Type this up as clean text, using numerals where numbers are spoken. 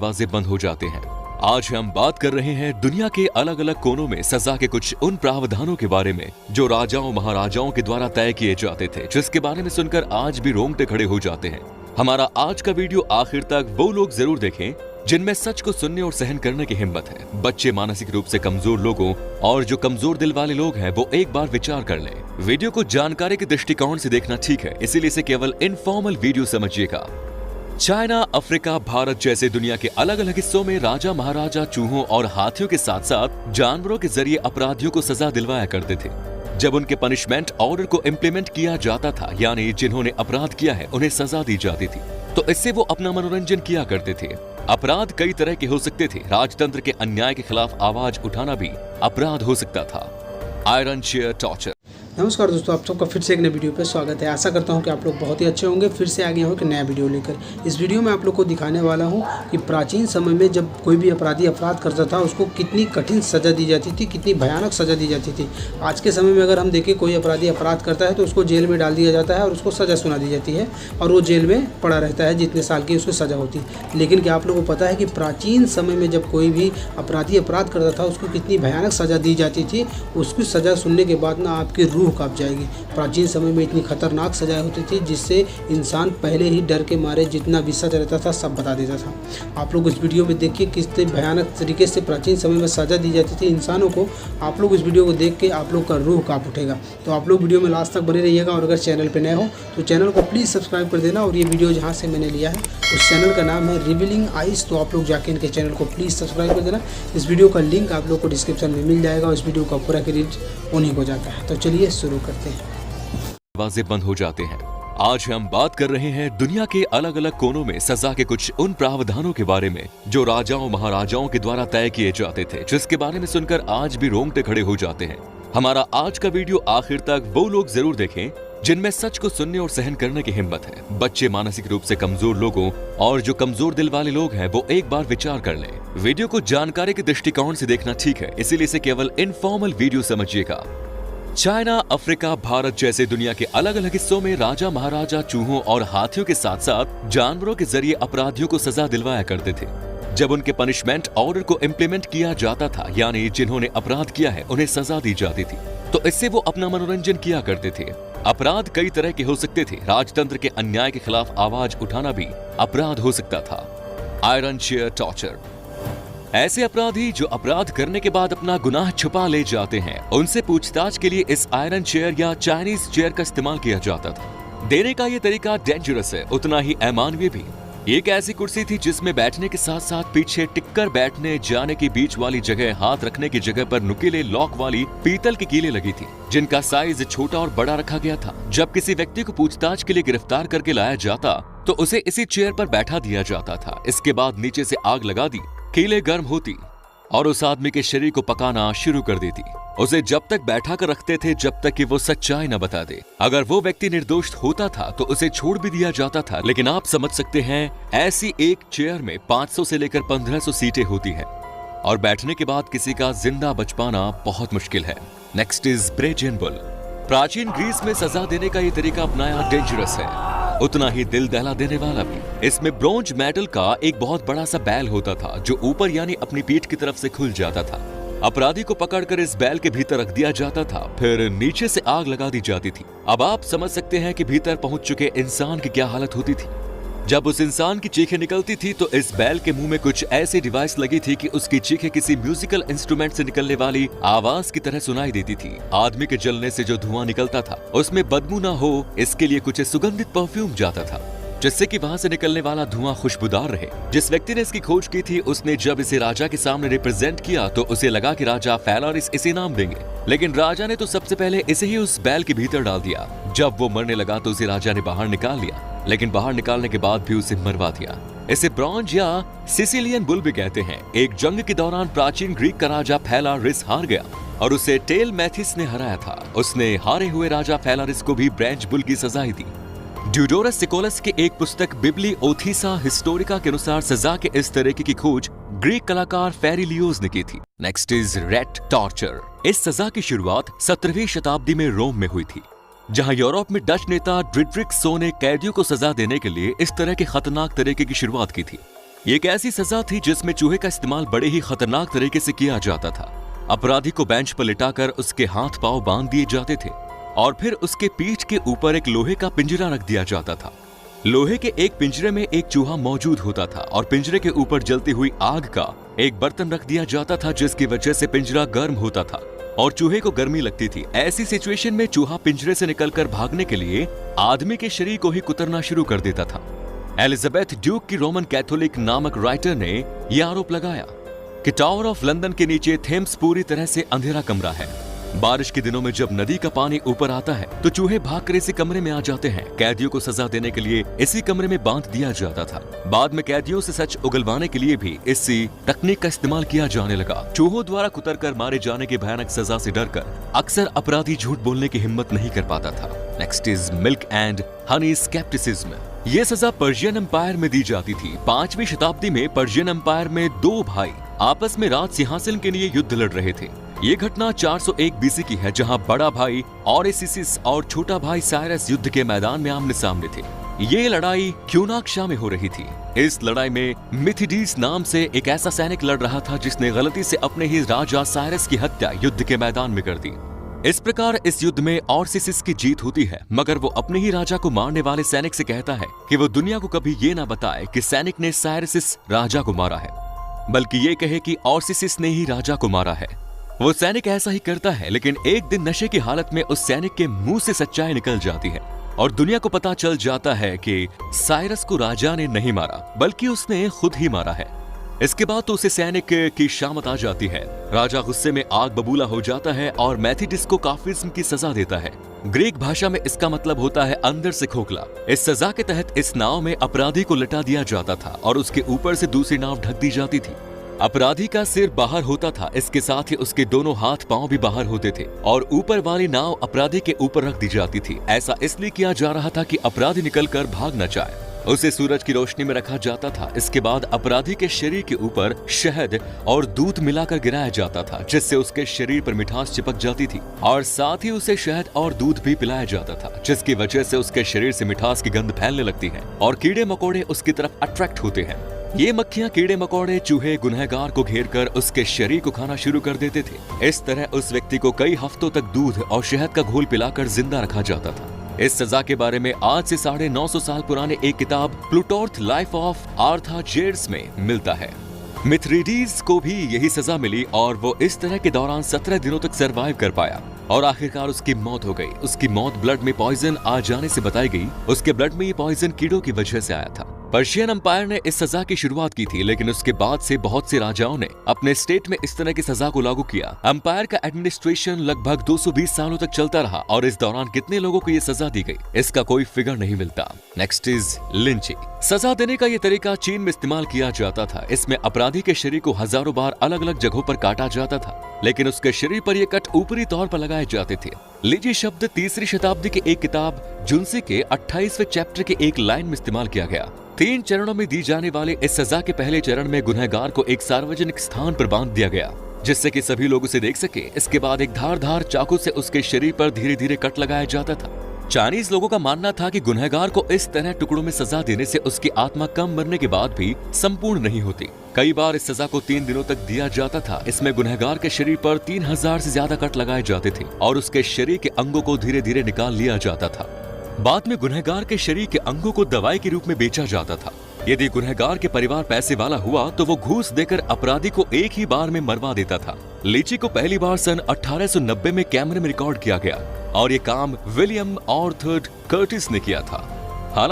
दरवाजे बंद हो जाते हैं। आज हम बात कर रहे हैं दुनिया के अलग अलग कोनों में सजा के कुछ उन प्रावधानों के बारे में जो राजाओं महाराजाओं के द्वारा तय किए जाते थे, जिसके बारे में सुनकर आज भी रोंगटे खड़े हो जाते हैं। हमारा आज का वीडियो आखिर तक वो लोग जरूर देखें जिनमें सच को सुनने और सहन करने की हिम्मत है। बच्चे, मानसिक रूप से कमजोर लोगों और जो कमजोर दिल वाले लोग हैं वो एक बार विचार कर लें। वीडियो को जानकारी के दृष्टिकोण से देखना ठीक है, इसीलिए इसे केवल इनफॉर्मल वीडियो समझिएगा। चाइना, अफ्रीका, भारत जैसे दुनिया के अलग अलग हिस्सों में राजा महाराजा चूहों और हाथियों के साथ साथ जानवरों के जरिए अपराधियों को सजा दिलवाया करते थे। जब उनके पनिशमेंट ऑर्डर को इम्प्लीमेंट किया जाता था, यानी जिन्होंने अपराध किया है उन्हें सजा दी जाती थी, तो इससे वो अपना मनोरंजन किया करते थे। अपराध कई तरह के हो सकते थे। राजतंत्र के अन्याय के खिलाफ आवाज उठाना भी अपराध हो सकता था। Iron chair torture. नमस्कार दोस्तों, आप सबका फिर से एक नए वीडियो पर स्वागत है। आशा करता हूं कि आप लोग बहुत ही अच्छे होंगे। फिर से आ गया हूं कि नया वीडियो लेकर। इस वीडियो में आप लोग को दिखाने वाला हूं कि प्राचीन समय में जब कोई भी अपराधी अपराध करता था उसको कितनी कठिन सज़ा दी जाती थी, कितनी भयानक सज़ा दी जाती थी। आज के समय में अगर हम देखें कोई अपराधी अपराध करता है तो उसको जेल में डाल दिया जाता है और उसको सज़ा सुना दी जाती है और वो जेल में पड़ा रहता है जितने साल की उसको सज़ा होती है। लेकिन क्या आप लोगों को पता है कि प्राचीन समय में जब कोई भी अपराधी अपराध करता था उसको कितनी भयानक सज़ा दी जाती थी। उसकी सज़ा सुनने के बाद ना आपकी रूह कांप जाएगी। प्राचीन समय में इतनी खतरनाक सजाएं होती थी जिससे इंसान पहले ही डर के मारे जितना भी सच रहता था सब बता देता था। आप लोग इस वीडियो में देखिए किस भयानक तरीके से प्राचीन समय में सजा दी जाती थी इंसानों को। आप लोग इस वीडियो को देख के आप लोग का रूह कांप उठेगा। तो आप लोग वीडियो में लास्ट तक बने रहिएगा और अगर चैनल पर नए हो तो चैनल को प्लीज़ सब्सक्राइब कर देना। और ये वीडियो जहाँ से मैंने लिया है उस चैनल का नाम है रिवीलिंग आइज, तो आप लोग जाके इनके चैनल को प्लीज़ सब्सक्राइब कर देना। इस वीडियो का लिंक आप लोग को डिस्क्रिप्शन में मिल जाएगा और इस वीडियो का पूरा क्रेडिट उन्हीं को जाता है। तो चलिए शुरू करते हैं। दरवाजे बंद हो जाते हैं। आज हम बात कर रहे हैं दुनिया के अलग अलग कोनों में सजा के कुछ उन प्रावधानों के बारे में जो राजाओं महाराजाओं के द्वारा तय किए जाते थे, जिसके बारे में सुनकर आज भी रोंगटे खड़े हो जाते हैं। हमारा आज का वीडियो आखिर तक वो लोग जरूर देखें जिनमें सच को सुनने और सहन करने की हिम्मत है। बच्चे, मानसिक रूप से कमजोर लोगों और जो कमजोर दिल वाले लोग हैं वो एक बार विचार कर लें। वीडियो को जानकारी के दृष्टिकोण से देखना ठीक है, इसीलिए इसे केवल इनफॉर्मल वीडियो समझिएगा। चाइना, अफ्रीका, भारत जैसे दुनिया के अलग अलग हिस्सों में राजा महाराजा चूहों और हाथियों के साथ साथ जानवरों के जरिए अपराधियों को सजा दिलवाया करते थे। जब उनके पनिशमेंट ऑर्डर को इम्प्लीमेंट किया जाता था, यानी जिन्होंने अपराध किया है उन्हें सजा दी जाती थी, तो इससे वो अपना मनोरंजन किया करते थे। अपराध कई तरह के हो सकते थे। राजतंत्र के अन्याय के खिलाफ आवाज उठाना भी अपराध हो सकता था। Iron chair torture. ऐसे अपराधी जो अपराध करने के बाद अपना गुनाह छुपा ले जाते हैं, उनसे पूछताछ के लिए इस आयरन चेयर या चाइनीज चेयर का इस्तेमाल किया जाता था। देने का ये तरीका डेंजरस है, उतना ही अमानवीय भी। एक ऐसी कुर्सी थी जिसमें बैठने के साथ साथ पीछे टिककर बैठने जाने के बीच वाली जगह हाथ रखने की जगह पर नुकीले लॉक वाली पीतल की कीलें लगी थी, जिनका साइज छोटा और बड़ा रखा गया था। जब किसी व्यक्ति को पूछताछ के लिए गिरफ्तार करके लाया जाता तो उसे इसी चेयर पर बैठा दिया जाता था। इसके बाद नीचे से आग लगा दी, कीलें गर्म होती और उस आदमी के शरीर को पकाना शुरू कर देती। उसे जब तक बैठा कर रखते थे जब तक कि वो सच्चाई न बता दे। अगर वो व्यक्ति निर्दोष होता था तो उसे छोड़ भी दिया जाता था। लेकिन आप समझ सकते हैं ऐसी एक चेयर में 500 से लेकर 1500 सीटें होती हैं और बैठने के बाद किसी का जिंदा बच पाना बहुत मुश्किल है। Next is brazen bull. प्राचीन ग्रीस में सजा देने का ये तरीका अपनाया डेंजरस है, उतना ही दिल दहला देने वाला भी। इसमें ब्रोंज मेटल का एक बहुत बड़ा सा बैल होता था जो ऊपर यानी अपनी पीठ की तरफ से खुल जाता था। अपराधी को पकड़कर इस बैल के भीतर रख दिया जाता था, फिर नीचे से आग लगा दी जाती थी। अब आप समझ सकते हैं कि भीतर पहुंच चुके इंसान की क्या हालत होती थी। जब उस इंसान की चीखें निकलती थी तो इस बैल के मुंह में कुछ ऐसी डिवाइस लगी थी कि उसकी चीखें किसी म्यूजिकल इंस्ट्रूमेंट से निकलने वाली आवाज की तरह सुनाई देती थी। आदमी के जलने से जो धुआं निकलता था उसमें बदबू ना हो इसके लिए कुछ सुगंधित परफ्यूम जाता था, जिससे कि वहां से निकलने वाला धुआं खुशबूदार रहे। जिस व्यक्ति ने इसकी खोज की थी उसने जब इसे राजा के सामने रिप्रेजेंट किया तो उसे लगा कि राजा फेलारिस इसे नाम देंगे, लेकिन राजा ने तो सबसे पहले इसे ही उस बैल के भीतर डाल दिया। जब वो मरने लगा तो उसे राजा ने बाहर निकाल लिया, लेकिन बाहर निकालने के बाद भी उसे मरवा दिया। इसे ब्रॉन्ज या सिसिलियन बुल भी कहते हैं। एक जंग के दौरान प्राचीन ग्रीक का राजा फेलारिस हार गया और उसे टेलमैथिस ने हराया था। उसने हारे हुए राजा फेलारिस को भी ब्रॉन्ज बुल की सजा दी। ड्यूडोरस सिकोलस की एक पुस्तक बिब्लियोथीसा हिस्टोरिका के अनुसार सजा के इस तरीके की खोज ग्रीक कलाकार फेरिलियोस ने की थी। Next is rate torture. इस सजा की शुरुआत 17वीं शताब्दी में रोम में हुई थी, जहां यूरोप में डच नेता डिडरिक सो ने कैदियों को सजा देने के लिए इस तरह के खतरनाक तरीके की शुरुआत की थी। ये एक ऐसी सजा थी जिसमें चूहे का इस्तेमाल बड़े ही खतरनाक तरीके से किया जाता था। अपराधी को बेंच पर लिटाकर उसके हाथ पांव बांध दिए जाते थे और फिर उसके पीठ के ऊपर एक लोहे का पिंजरा रख दिया जाता था। लोहे के एक पिंजरे में एक चूहा मौजूद होता था और पिंजरे के ऊपर जलती हुई आग का एक बर्तन रख दिया जाता था, जिसकी वजह से पिंजरा गर्म होता था और चूहे को गर्मी लगती थी। ऐसी सिचुएशन में चूहा पिंजरे से निकलकर भागने के लिए आदमी के शरीर को ही कुतरना शुरू कर देता था। एलिजाबेथ ड्यूक की रोमन कैथोलिक नामक राइटर ने यह आरोप लगाया कि टावर ऑफ लंदन के नीचे थेम्स पूरी तरह से अंधेरा कमरा है। बारिश के दिनों में जब नदी का पानी ऊपर आता है तो चूहे भागकर इसी कमरे में आ जाते हैं। कैदियों को सजा देने के लिए इसी कमरे में बांध दिया जाता था। बाद में कैदियों से सच उगलवाने के लिए भी इसी तकनीक का इस्तेमाल किया जाने लगा। चूहों द्वारा कुतरकर मारे जाने की भयानक सजा से डरकर अक्सर अपराधी झूठ बोलने की हिम्मत नहीं कर पाता था। Next is milk and honey scepticism. ये सजा पर्शियन एम्पायर में दी जाती थी। 5वीं शताब्दी में पर्शियन एम्पायर में 2 भाई आपस में राज सिंहासन के लिए युद्ध लड़ रहे थे। ये घटना 401 बीसी की है, जहां बड़ा भाई ऑरेसिस और छोटा भाई साइरस युद्ध के मैदान में आमने सामने थे। ये लड़ाई क्यूनाक्शा में हो रही थी। इस लड़ाई में मिथिडीस नाम से एक ऐसा सैनिक लड़ रहा था जिसने गलती से अपने ही राजा साइरस की हत्या युद्ध के मैदान में कर दी। इस प्रकार इस युद्ध में ऑरेसिस की जीत होती है, मगर वो अपने ही राजा को मारने वाले सैनिक से कहता है कि वो दुनिया को कभी ये ना बताए कि सैनिक ने साइरस राजा को मारा है, बल्कि ये कहे कि ऑरेसिस ने ही राजा को मारा है। वो सैनिक ऐसा ही करता है, लेकिन एक दिन नशे की हालत में उस सैनिक के मुंह से सच्चाई निकल जाती है और दुनिया को पता चल जाता है कि साइरस को राजा ने नहीं मारा बल्कि उसने खुद ही मारा है। इसके बाद तो उसे सैनिक की शामत आ जाती है। राजा गुस्से में आग बबूला हो जाता है और मेथिडिस को काफिज्म की सजा देता है। ग्रीक भाषा में इसका मतलब होता है अंदर से खोखला। इस सजा के तहत इस नाव में अपराधी को लटा दिया जाता था और उसके ऊपर से दूसरी नाव ढक दी जाती थी। अपराधी का सिर बाहर होता था, इसके साथ ही उसके दोनों हाथ पांव भी बाहर होते थे और ऊपर वाली नाव अपराधी के ऊपर रख दी जाती थी। ऐसा इसलिए किया जा रहा था कि अपराधी निकलकर भाग न जाए। उसे सूरज की रोशनी में रखा जाता था। इसके बाद अपराधी के शरीर के ऊपर शहद और दूध मिलाकर गिराया जाता था, जिससे उसके शरीर पर मिठास चिपक जाती थी और साथ ही उसे शहद और दूध भी पिलाया जाता था, जिसकी वजह से उसके शरीर से मिठास की गंध फैलने लगती है और कीड़े मकोड़े उसकी तरफ अट्रैक्ट होते हैं। ये मक्खियां, कीड़े मकोड़े, चूहे गुनहगार को घेरकर उसके शरीर को खाना शुरू कर देते थे। इस तरह उस व्यक्ति को कई हफ्तों तक दूध और शहद का घोल पिलाकर जिंदा रखा जाता था। इस सजा के बारे में आज से 950 साल पुराने एक किताब प्लूटार्थ लाइफ ऑफ आर्थाजेर्स में मिलता है। मिथ्रिडीज को भी यही सजा मिली और वो इस तरह के दौरान 17 दिनों तक सरवाइव कर पाया और आखिरकार उसकी मौत हो गई। उसकी मौत ब्लड में पॉइजन आ जाने से बताई गई। उसके ब्लड में ये पॉइजन कीड़ों की वजह से आया था। पर्शियन एम्पायर ने इस सजा की शुरुआत की थी, लेकिन उसके बाद से बहुत से राजाओं ने अपने स्टेट में इस तरह की सजा को लागू किया। एम्पायर का एडमिनिस्ट्रेशन लगभग 220 सालों तक चलता रहा और इस दौरान कितने लोगों को ये सजा दी गई, इसका कोई फिगर नहीं मिलता। Next is lynching. सजा देने का ये तरीका चीन में इस्तेमाल किया जाता था। इसमें अपराधी के शरीर को हजारों बार अलग अलग जगहों पर काटा जाता था, लेकिन उसके शरीर पर ये कट ऊपरी तौर पर लगाए जाते थे। लीची शब्द 3री शताब्दी की एक किताब जुनसी के 28वें चैप्टर के एक लाइन में इस्तेमाल किया गया। 3 चरणों में दी जाने वाले इस सजा के पहले चरण में गुनहगार को एक सार्वजनिक स्थान पर बांध दिया गया, जिससे कि सभी लोग उसे देख सके। इसके बाद एक धारदार चाकू से उसके शरीर पर धीरे धीरे कट लगाया जाता था। चाइनीज लोगों का मानना था कि गुनहगार को इस तरह टुकड़ों में सजा देने से उसकी आत्मा कम मरने के बाद भी संपूर्ण नहीं होती। कई बार इस सजा को 3 दिनों तक दिया जाता था। इसमें गुनहगार के शरीर पर 3000 से ज्यादा कट लगाए जाते थे और उसके शरीर के अंगों को धीरे धीरे निकाल लिया जाता था। बाद में गुनहगार के शरीर के अंगों को दवाई के रूप में बेचा जाता था। यदि गुनहगार के परिवार पैसे वाला हुआ तो वो घूस देकर अपराधी को एक ही बार में मरवा देता था। लीची को पहली बार सन 1890 में कैमरे में रिकॉर्ड किया गया और ये काम विलियम आर्थर कर्टिस ने किया था। हालांकि